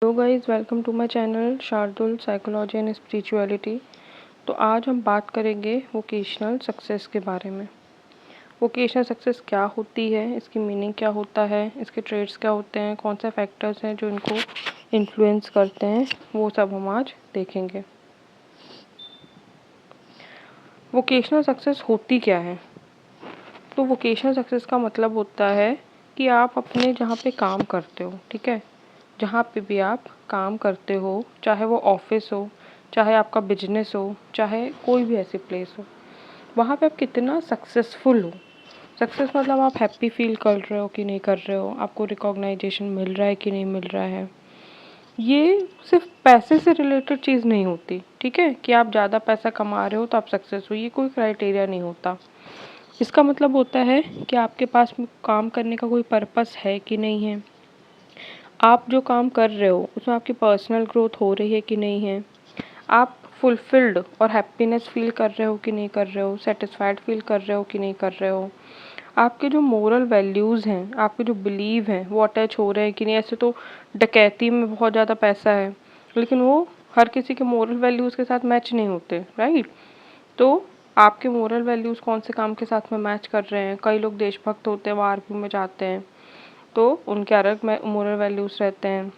Hello guys, welcome to my channel Shardul psychology and spirituality. तो आज हम बात करेंगे वोकेशनल सक्सेस के बारे में। वोकेशनल सक्सेस क्या होती है, इसकी मीनिंग क्या होता है, इसके ट्रेड्स क्या होते हैं, कौन से फैक्टर्स हैं जो इनको इन्फ्लुएंस करते हैं, वो सब हम आज देखेंगे। वोकेशनल सक्सेस होती क्या है? तो वोकेशनल सक्सेस का मतलब होता है कि आप अपने जहाँ पे काम करते हो, ठीक है, जहाँ पे भी आप काम करते हो, चाहे वो ऑफिस हो, चाहे आपका बिजनेस हो, चाहे कोई भी ऐसी प्लेस हो, वहाँ पे आप कितना सक्सेसफुल हो। सक्सेस मतलब आप हैप्पी फील कर रहे हो कि नहीं कर रहे हो, आपको रिकॉग्नाइजेशन मिल रहा है कि नहीं मिल रहा है। ये सिर्फ पैसे से रिलेटेड चीज़ नहीं होती, ठीक है, कि आप ज़्यादा पैसा कमा रहे हो तो आप सक्सेस हो, ये कोई क्राइटेरिया नहीं होता। इसका मतलब होता है कि आपके पास काम करने का कोई पर्पस है कि नहीं है, आप जो काम कर रहे हो उसमें आपकी पर्सनल ग्रोथ हो रही है कि नहीं है, आप फुलफिल्ड और हैप्पीनेस फील कर रहे हो कि नहीं कर रहे हो, सेटिस्फाइड फील कर रहे हो कि नहीं कर रहे हो, आपके जो मोरल वैल्यूज़ हैं, आपके जो बिलीव हैं वो अटैच हो रहे हैं कि नहीं। ऐसे तो डकैती में बहुत ज़्यादा पैसा है, लेकिन वो हर किसी के मोरल वैल्यूज़ के साथ मैच नहीं होते, राइट। तो आपके मोरल वैल्यूज़ कौन से काम के साथ में मैच कर रहे हैं। कई लोग देशभक्त होते हैं, वो आर्मी में जाते हैं, तो उनके अलग मोरल वैल्यूज़ रहते हैं।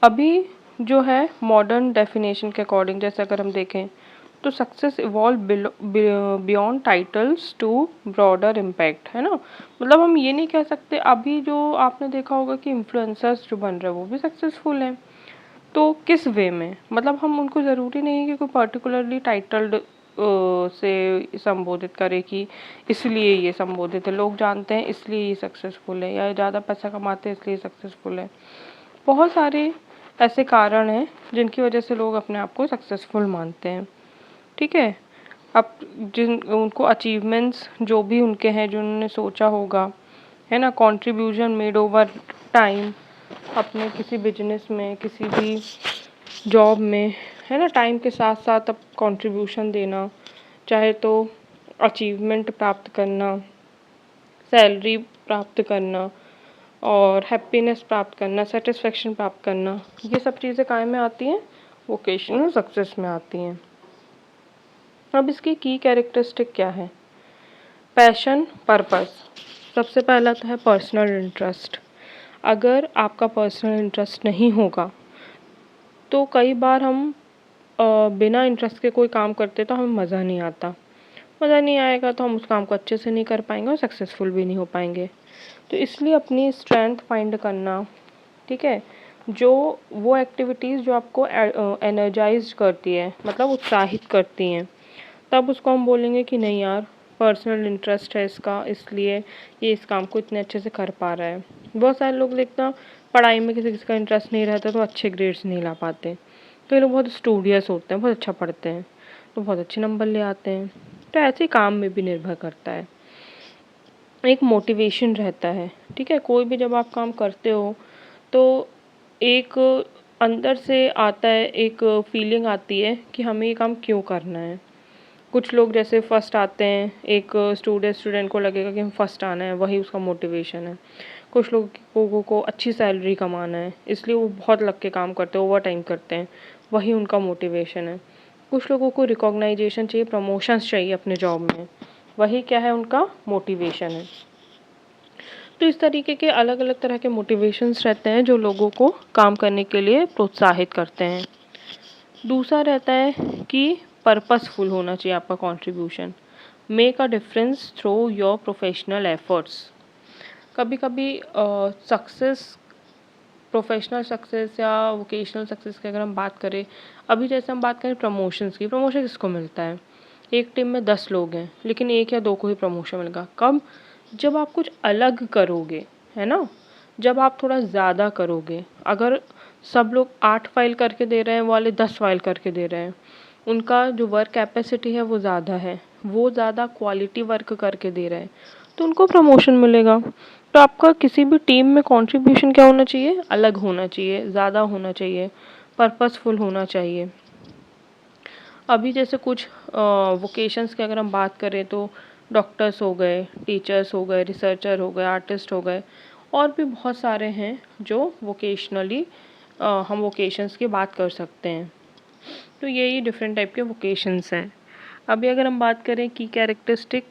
अभी जो है मॉडर्न डेफिनेशन के अकॉर्डिंग, जैसे अगर हम देखें तो success evolve beyond titles to broader impact, है ना। मतलब हम ये नहीं कह सकते, अभी जो आपने देखा होगा कि इन्फ्लुएंसर्स जो बन रहे हैं वो भी सक्सेसफुल हैं। तो किस वे में, मतलब हम उनको ज़रूरी नहीं है कि कोई पर्टिकुलरली टाइटल्ड से संबोधित करे कि इसलिए ये संबोधित है, लोग जानते हैं इसलिए ये सक्सेसफुल है, या ज़्यादा पैसा कमाते हैं इसलिए सक्सेसफुल है। बहुत सारे ऐसे कारण हैं जिनकी वजह से लोग अपने आप को सक्सेसफुल मानते हैं, ठीक है। अब जिन उनको अचीवमेंट्स जो भी उनके हैं, जो उन्होंने सोचा होगा, है ना, कंट्रीब्यूशन मेड ओवर टाइम, अपने किसी बिजनेस में, किसी भी जॉब में, है ना, टाइम के साथ साथ अब कंट्रीब्यूशन देना, चाहे तो अचीवमेंट प्राप्त करना, सैलरी प्राप्त करना और हैप्पीनेस प्राप्त करना, सेटिस्फेक्शन प्राप्त करना, ये सब चीज़ें काय में आती हैं, वोकेशनल सक्सेस में आती हैं। अब इसकी की कैरेक्टरिस्टिक क्या है? Passion, purpose. सबसे पहला तो है पर्सनल इंटरेस्ट। अगर आपका पर्सनल इंटरेस्ट नहीं होगा तो कई बार हम बिना इंटरेस्ट के कोई काम करते तो हमें मज़ा नहीं आता। मज़ा नहीं आएगा तो हम उस काम को अच्छे से नहीं कर पाएंगे और सक्सेसफुल भी नहीं हो पाएंगे। तो इसलिए अपनी स्ट्रेंथ फाइंड करना, ठीक है, जो वो एक्टिविटीज़ जो आपको एनर्जाइज करती है, मतलब उत्साहित करती हैं, तब उसको हम बोलेंगे कि नहीं यार, पर्सनल इंटरेस्ट है इसका, इसलिए ये इस काम को इतने अच्छे से कर पा रहा है। बहुत सारे लोग देखना, पढ़ाई में किसी किसी का इंटरेस्ट नहीं रहता तो अच्छे ग्रेड्स नहीं ला पाते। कई लोग बहुत स्टूडियस होते हैं, बहुत अच्छा पढ़ते हैं तो बहुत अच्छे नंबर ले आते हैं। तो ऐसे काम में भी निर्भर करता है, एक मोटिवेशन रहता है, ठीक है। कोई भी जब आप काम करते हो तो एक अंदर से आता है, एक फीलिंग आती है कि हमें ये काम क्यों करना है। कुछ लोग जैसे फर्स्ट आते हैं, एक स्टूडेंट को लगेगा कि हम फर्स्ट आना है, वही उसका मोटिवेशन है। कुछ लोगों को अच्छी सैलरी कमाना है, इसलिए वो बहुत लग के काम करते हैं, ओवर टाइम करते हैं, वही उनका मोटिवेशन है। कुछ लोगों को रिकॉग्नाइजेशन चाहिए, प्रमोशंस चाहिए अपने जॉब में, वही क्या है, उनका मोटिवेशन है। तो इस तरीके के अलग अलग तरह के मोटिवेशंस रहते हैं जो लोगों को काम करने के लिए प्रोत्साहित करते हैं। दूसरा रहता है कि पर्पसफुल होना चाहिए आपका contribution, make a difference through your professional efforts. कभी कभी सक्सेस, प्रोफेशनल सक्सेस या वोकेशनल सक्सेस की अगर हम बात करें, अभी जैसे हम बात करें प्रमोशंस की, प्रमोशन किसको मिलता है? एक टीम में 10 लोग हैं लेकिन एक या दो को ही प्रमोशन मिलेगा। कब? जब आप कुछ अलग करोगे, है ना, जब आप थोड़ा ज़्यादा करोगे। अगर सब लोग 8 फाइल करके दे रहे हैं, वाले 10 फाइल करके दे रहे हैं, उनका जो वर्क कैपेसिटी है वो ज़्यादा है, वो ज़्यादा क्वालिटी वर्क करके दे रहे हैं, तो उनको प्रमोशन मिलेगा। तो आपका किसी भी टीम में कंट्रीब्यूशन क्या होना चाहिए? अलग होना चाहिए, ज़्यादा होना चाहिए, पर्पसफुल होना चाहिए। अभी जैसे कुछ वोकेशंस की अगर हम बात करें तो डॉक्टर्स हो गए, टीचर्स हो गए, रिसर्चर हो गए, आर्टिस्ट हो गए, और भी बहुत सारे हैं जो वोकेशनली हम वोकेशंस की बात कर सकते हैं। तो यही डिफरेंट टाइप के वोकेशंस हैं। अभी अगर हम बात करें की कैरेक्टरिस्टिक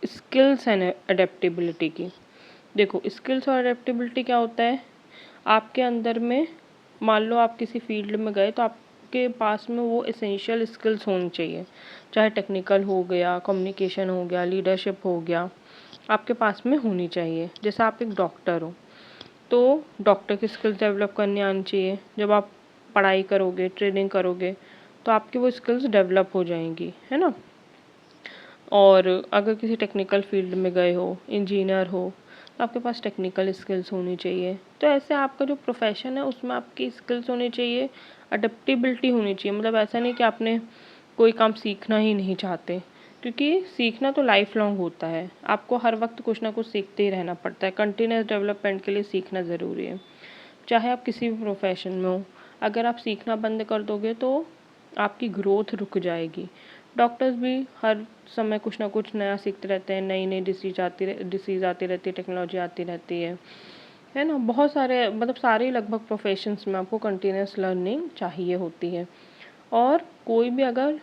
स्किल्स एंड अडेप्टेबिलिटी की, देखो स्किल्स और अडेप्टेबिलिटी क्या होता है, आपके अंदर में मान लो आप किसी फील्ड में गए तो आपके पास में वो एसेंशियल स्किल्स होनी चाहिए, चाहे टेक्निकल हो गया, कम्युनिकेशन हो गया, लीडरशिप हो गया, आपके पास में होनी चाहिए। जैसे आप एक डॉक्टर हो तो डॉक्टर की स्किल्स डेवलप करनी आनी चाहिए। जब आप पढ़ाई करोगे, ट्रेनिंग करोगे तो आपकी वो स्किल्स डेवलप हो जाएंगी, है ना। और अगर किसी टेक्निकल फील्ड में गए हो, इंजीनियर हो, तो आपके पास टेक्निकल स्किल्स होनी चाहिए। तो ऐसे आपका जो प्रोफेशन है उसमें आपकी स्किल्स होनी चाहिए, अडेप्टेबिलिटी होनी चाहिए। मतलब ऐसा नहीं कि आपने कोई काम सीखना ही नहीं चाहते, क्योंकि सीखना तो लाइफ लॉन्ग होता है। आपको हर वक्त कुछ ना कुछ सीखते ही रहना पड़ता है। कंटिन्यूस डेवलपमेंट के लिए सीखना ज़रूरी है, चाहे आप किसी भी प्रोफेशन में हो। अगर आप सीखना बंद कर दोगे तो आपकी ग्रोथ रुक जाएगी। डॉक्टर्स भी हर समय कुछ ना कुछ नया सीखते रहते हैं, नई नई डिसीज आती रहती है, टेक्नोलॉजी आती रहती है ना। बहुत सारे मतलब सारे लगभग प्रोफेशंस में आपको कंटिन्यूस लर्निंग चाहिए होती है। और कोई भी अगर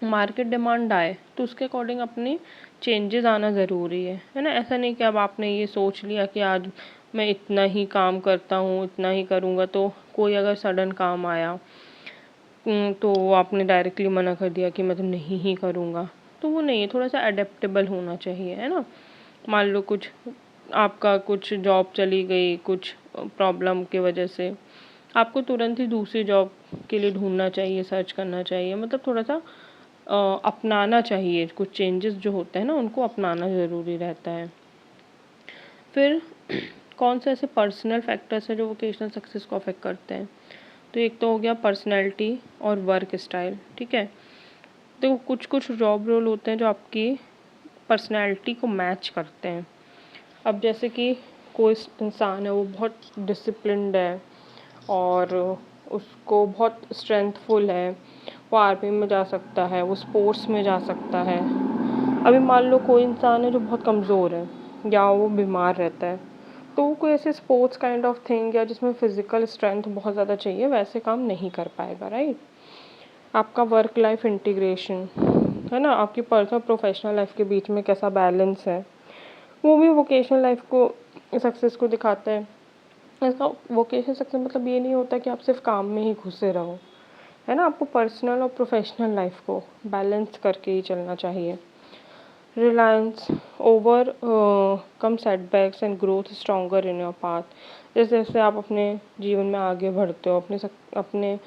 मार्केट डिमांड आए तो उसके अकॉर्डिंग अपनी चेंजेस आना ज़रूरी है ना। ऐसा नहीं कि अब आपने ये सोच लिया कि आज मैं इतना ही काम करता हूँ, इतना ही करूँगा, तो कोई अगर सडन काम आया तो आपने डायरेक्टली मना कर दिया कि मैं तो नहीं ही करूँगा, तो वो नहीं है। थोड़ा सा अडेप्टेबल होना चाहिए, है ना। मान लो कुछ आपका कुछ जॉब चली गई कुछ प्रॉब्लम की वजह से, आपको तुरंत ही दूसरी जॉब के लिए ढूंढना चाहिए, सर्च करना चाहिए। मतलब थोड़ा सा अपनाना चाहिए, कुछ चेंजेस जो होते हैं ना उनको अपनाना ज़रूरी रहता है। फिर कौन से ऐसे पर्सनल फैक्टर्स हैं जो वोकेशनल सक्सेस को अफेक्ट करते हैं, तो एक तो हो गया पर्सनैलिटी और वर्क स्टाइल, ठीक है। तो कुछ कुछ जॉब रोल होते हैं जो आपकी पर्सनैलिटी को मैच करते हैं। अब जैसे कि कोई इंसान है वो बहुत डिसिप्लिन्ड है और उसको बहुत स्ट्रेंथफुल है, वो आर्मी में जा सकता है, वो स्पोर्ट्स में जा सकता है। अभी मान लो कोई इंसान है जो बहुत कमज़ोर है या वो बीमार रहता है, तो वो कोई ऐसे स्पोर्ट्स काइंड ऑफ थिंग या जिसमें फ़िज़िकल स्ट्रेंथ बहुत ज़्यादा चाहिए वैसे काम नहीं कर पाएगा, राइट। आपका वर्क लाइफ इंटीग्रेशन, है ना, आपकी पर्सनल प्रोफेशनल लाइफ के बीच में कैसा बैलेंस है, वो भी वोकेशनल लाइफ को सक्सेस को दिखाता है। इसका वोकेशनल सक्सेस मतलब ये नहीं होता कि आप सिर्फ काम में ही घुसे रहो, है ना। आपको पर्सनल और प्रोफेशनल लाइफ को बैलेंस करके ही चलना चाहिए। Reliance over come setbacks and growth stronger in your path. जैसे जैसे आप अपने जीवन में आगे बढ़ते हो, अपने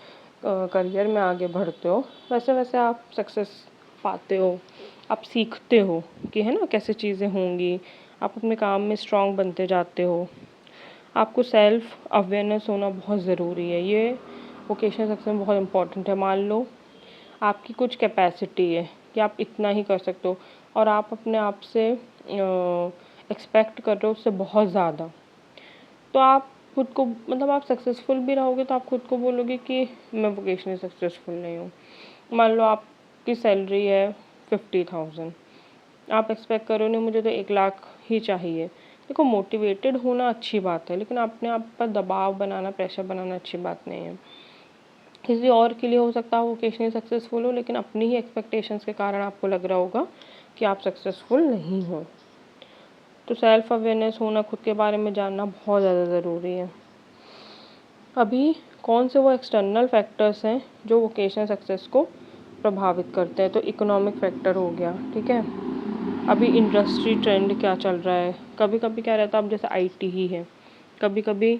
करियर में आगे बढ़ते हो, वैसे वैसे आप सक्सेस पाते हो, आप सीखते हो कि है ना कैसे चीज़ें होंगी, आप अपने काम में स्ट्रॉन्ग बनते जाते हो। आपको सेल्फ अवेयरनेस होना बहुत ज़रूरी है, ये वोकेशनल सक्सेस में बहुत इम्पोर्टेंट है। मान लो आपकी कुछ कैपेसिटी है कि आप इतना ही कर सकते हो और आप अपने आप से एक्सपेक्ट कर रहे हो उससे बहुत ज़्यादा, तो आप खुद को मतलब आप सक्सेसफुल भी रहोगे तो आप खुद को बोलोगे कि मैं वोकेशनली सक्सेसफुल नहीं हूँ। मान लो आपकी सैलरी है 50,000, आप एक्सपेक्ट करो नहीं मुझे तो 1 लाख ही चाहिए। देखो मोटिवेटेड होना अच्छी बात है, लेकिन अपने आप पर दबाव बनाना, प्रेशर बनाना अच्छी बात नहीं है। किसी और के लिए हो सकता है वोकेशनली सक्सेसफुल हो, लेकिन अपनी ही एक्सपेक्टेशंस के कारण आपको लग रहा होगा कि आप सक्सेसफुल नहीं हो। तो सेल्फ अवेयरनेस होना, खुद के बारे में जानना बहुत ज़्यादा ज़रूरी है। अभी कौन से वो एक्सटर्नल फैक्टर्स हैं जो वोकेशनल सक्सेस को प्रभावित करते हैं, तो इकोनॉमिक फैक्टर हो गया, ठीक है। अभी इंडस्ट्री ट्रेंड क्या चल रहा है, कभी कभी क्या रहता है, अब जैसे आईटी ही है, कभी कभी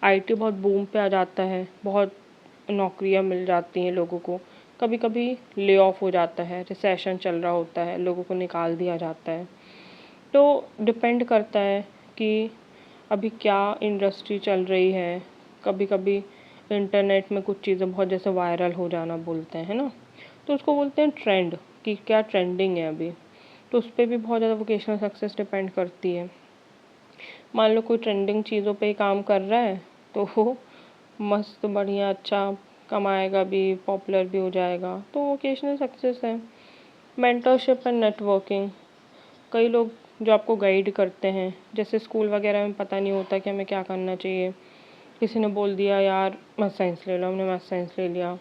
आईटी बहुत बूम पे आ जाता है, बहुत नौकरियां मिल जाती हैं लोगों को, कभी कभी ले ऑफ हो जाता है, रिसेशन चल रहा होता है, लोगों को निकाल दिया जाता है। तो डिपेंड करता है कि अभी क्या इंडस्ट्री चल रही है। कभी कभी इंटरनेट में कुछ चीज़ें बहुत जैसे वायरल हो जाना बोलते हैं, है ना, तो उसको बोलते हैं ट्रेंड, कि क्या ट्रेंडिंग है अभी, तो उस पर भी बहुत ज़्यादा वोकेशनल सक्सेस डिपेंड करती है। मान लो कोई ट्रेंडिंग चीज़ों पे ही काम कर रहा है तो वो मस्त बढ़िया अच्छा कमाएगा भी, पॉपुलर भी हो जाएगा, तो वोकेशनल सक्सेस है। मेंटरशिप एंड नेटवर्किंग, कई लोग जो आपको गाइड करते हैं, जैसे स्कूल वगैरह में पता नहीं होता कि हमें क्या करना चाहिए, किसी ने बोल दिया यार मैथ साइंस ले लो, हमने मैथ साइंस ले लिया।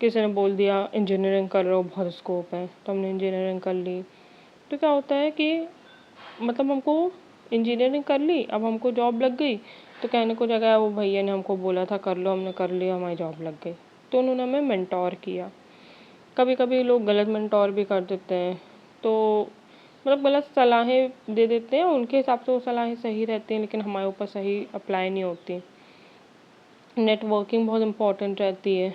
किसी ने बोल दिया इंजीनियरिंग कर लो, बहुत स्कोप है, तो हमने इंजीनियरिंग कर ली। तो क्या होता है कि मतलब हमको इंजीनियरिंग कर ली, अब हमको जॉब लग गई, तो कहने को जगह वो भैया ने हमको बोला था कर लो, हमने कर लिया, हमारी जॉब लग गई। तो उन्होंने हमें मेंटोर किया। कभी कभी लोग गलत मेंटोर भी कर देते हैं, तो मतलब गलत सलाहें दे देते हैं, उनके हिसाब से वो सलाहें सही रहती हैं लेकिन हमारे ऊपर सही अप्लाई नहीं होती। नेटवर्किंग बहुत इम्पोर्टेंट रहती है,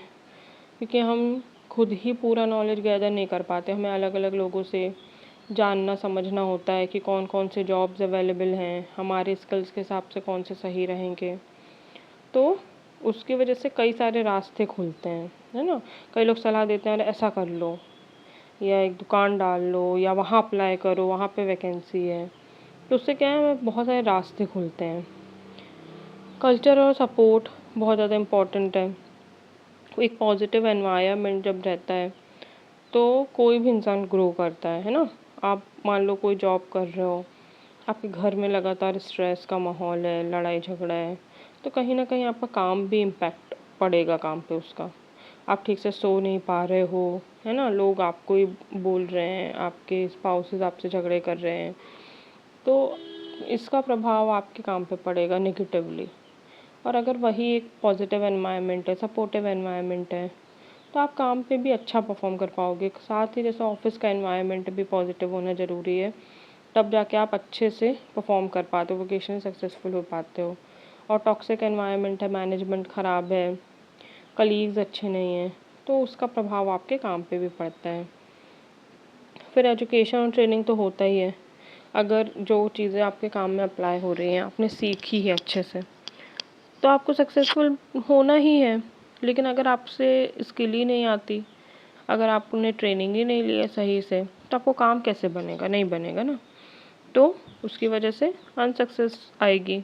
क्योंकि हम खुद ही पूरा नॉलेज गैदर नहीं कर पाते, हमें अलग अलग लोगों से जानना समझना होता है कि कौन कौन से जॉब्स अवेलेबल हैं, हमारे स्किल्स के हिसाब से कौन से सही रहेंगे। तो उसकी वजह से कई सारे रास्ते खुलते हैं, है ना। कई लोग सलाह देते हैं अरे ऐसा कर लो, या एक दुकान डाल लो, या वहाँ अप्लाई करो, वहाँ पे वैकेंसी है। तो उससे क्या है, बहुत सारे रास्ते खुलते हैं। कल्चर और सपोर्ट बहुत ज़्यादा इम्पोर्टेंट है। एक पॉजिटिव एनवायरनमेंट जब रहता है तो कोई भी इंसान ग्रो करता है ना। आप मान लो कोई जॉब कर रहे हो, आपके घर में लगातार स्ट्रेस का माहौल है, लड़ाई झगड़ा है, तो कहीं ना कहीं आपका काम भी इम्पैक्ट पड़ेगा काम पे उसका। आप ठीक से सो नहीं पा रहे हो, है ना, लोग आपको ही बोल रहे हैं, आपके स्पाउसेस आपसे झगड़े कर रहे हैं, तो इसका प्रभाव आपके काम पे पड़ेगा नेगेटिवली। और अगर वही एक पॉजिटिव एनवायरनमेंट है, सपोर्टिव एनवायरनमेंट है, तो आप काम पे भी अच्छा परफॉर्म कर पाओगे। साथ ही जैसे ऑफिस का एनवायरनमेंट भी पॉजिटिव होना ज़रूरी है, तब जाके आप अच्छे से परफॉर्म कर पाते हो, वोकेशनल सक्सेसफुल हो पाते हो। और टॉक्सिक एनवायरनमेंट है, मैनेजमेंट ख़राब है, कलीग्स अच्छे नहीं हैं, तो उसका प्रभाव आपके काम पे भी पड़ता है। फिर एजुकेशन और ट्रेनिंग तो होता ही है। अगर जो चीज़ें आपके काम में अप्लाई हो रही हैं आपने सीखी है अच्छे से, तो आपको सक्सेसफुल होना ही है। लेकिन अगर आपसे स्किल ही नहीं आती, अगर आपने ट्रेनिंग ही नहीं ली है सही से, तो आपको काम कैसे बनेगा, नहीं बनेगा ना। तो उसकी वजह से अनसक्सेस आएगी।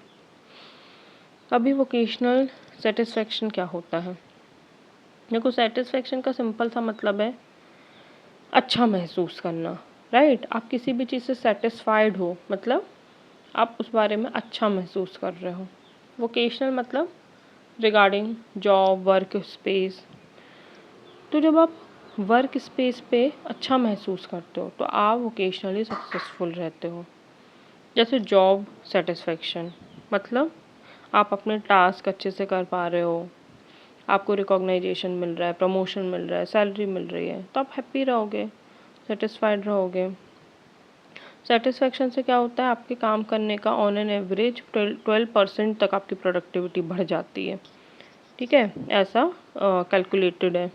अभी वोकेशनल सेटिस्फेक्शन क्या होता है? देखो, सेटिस्फेक्शन का सिंपल सा मतलब है अच्छा महसूस करना, राइट। आप किसी भी चीज़ से सेटिस्फाइड हो, मतलब आप उस बारे में अच्छा महसूस कर रहे हो। वोकेशनल मतलब रिगार्डिंग जॉब, वर्क स्पेस। तो जब आप वर्क स्पेस पे अच्छा महसूस करते हो तो आप वोकेशनली सक्सेसफुल रहते हो। जैसे जॉब सेटिस्फेक्शन मतलब आप अपने टास्क अच्छे से कर पा रहे हो, आपको रिकॉग्नाइजेशन मिल रहा है, प्रमोशन मिल रहा है, सैलरी मिल रही है, तो आप हैप्पी रहोगे, सेटिस्फाइड रहोगे। सेटिस्फेक्शन से क्या होता है, आपके काम करने का ऑन एन एवरेज 12% तक आपकी प्रोडक्टिविटी बढ़ जाती है, ठीक है, ऐसा कैलकुलेटेड है।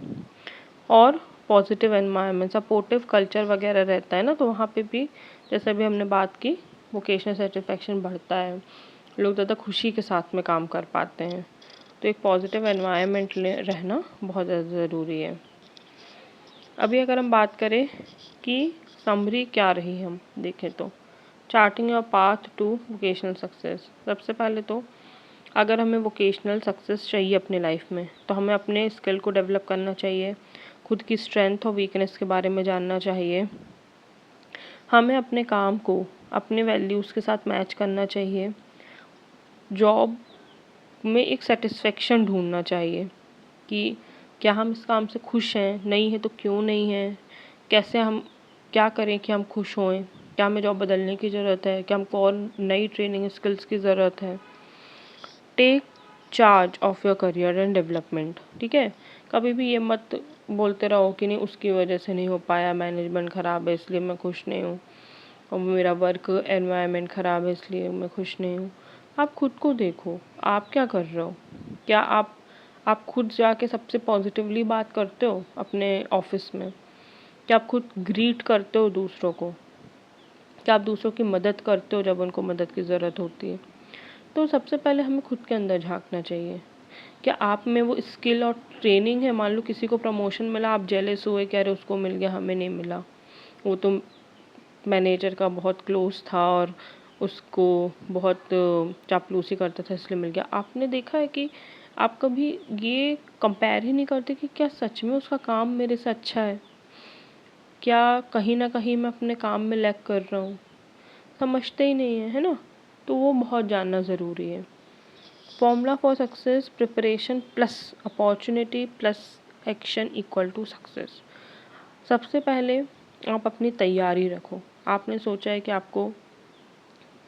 और पॉजिटिव एनवायरनमेंट, सपोर्टिव कल्चर वगैरह रहता है ना, तो वहाँ पे भी जैसे अभी हमने बात की, वोकेशनल सेटिस्फेक्शन बढ़ता है, लोग ज़्यादा खुशी के साथ में काम कर पाते हैं। तो एक पॉजिटिव एनवायरनमेंट रहना बहुत ज़्यादा ज़रूरी है। अभी अगर हम बात करें कि समरी क्या रही, हम देखें तो charting your path to vocational success. सबसे पहले तो अगर हमें वोकेशनल सक्सेस चाहिए अपनी लाइफ में, तो हमें अपने स्किल को डेवलप करना चाहिए, खुद की स्ट्रेंथ और वीकनेस के बारे में जानना चाहिए, हमें अपने काम को अपने वैल्यूज़ के साथ मैच करना चाहिए, जॉब में एक सेटिस्फेक्शन ढूंढना चाहिए कि क्या हम इस काम से खुश हैं, नहीं है तो क्यों नहीं है, कैसे हम क्या करें कि हम खुश होएं, क्या हमें जॉब बदलने की ज़रूरत है, क्या हमको और नई ट्रेनिंग स्किल्स की ज़रूरत है। Take charge of your career and development, ठीक है। कभी भी ये मत बोलते रहो कि नहीं उसकी वजह से नहीं हो पाया, मैनेजमेंट ख़राब है इसलिए मैं खुश नहीं हूँ, और मेरा वर्क एनवायरनमेंट ख़राब है इसलिए मैं खुश नहीं हूँ। आप खुद को देखो, आप क्या कर रहे हो, क्या आप खुद जाके सबसे पॉजिटिवली बात करते हो अपने ऑफिस में, क्या आप खुद ग्रीट करते हो दूसरों को, क्या आप दूसरों की मदद करते हो जब उनको मदद की ज़रूरत होती है। तो सबसे पहले हमें खुद के अंदर झांकना चाहिए, क्या आप में वो स्किल और ट्रेनिंग है। मान लो किसी को प्रमोशन मिला, आप जेलस हुए, कह रहे उसको मिल गया हमें नहीं मिला, वो तो मैनेजर का बहुत क्लोज था और उसको बहुत चापलूसी करता था इसलिए मिल गया। आपने देखा है कि आप कभी ये कंपेयर ही नहीं करते कि क्या सच में उसका काम मेरे से अच्छा है, क्या कहीं ना कहीं मैं अपने काम में लैग कर रहा हूँ, समझते ही नहीं है, है ना। तो वो बहुत जानना ज़रूरी है। Formula for success: preparation plus opportunity plus action equal to success. सबसे पहले आप अपनी तैयारी रखो। आपने सोचा है कि आपको,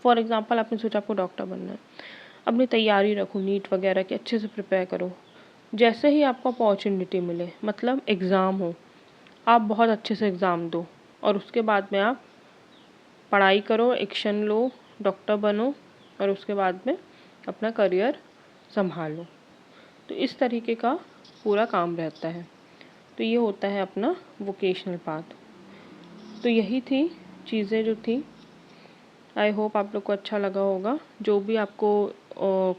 फॉर एग्ज़ाम्पल आपने सोचा आपको डॉक्टर बनना है, अपनी तैयारी रखो, नीट वगैरह की अच्छे से प्रिपेयर करो। जैसे ही आपको अपॉर्चुनिटी मिले, मतलब एग्ज़ाम हो, आप बहुत अच्छे से एग्ज़ाम दो और उसके बाद में आप पढ़ाई करो, एक्शन लो, डॉक्टर बनो और उसके बाद में अपना करियर संभालो। तो इस तरीके का पूरा काम रहता है। तो ये होता है अपना वोकेशनल पाथ। तो यही थी चीज़ें जो थी। आई होप आप लोग को अच्छा लगा होगा। जो भी आपको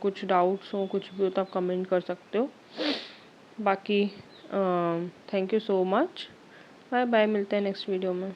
कुछ डाउट्स हो, कुछ भी हो, तो आप कमेंट कर सकते हो। बाकी thank you so much. Bye bye, मिलते हैं नेक्स्ट वीडियो में।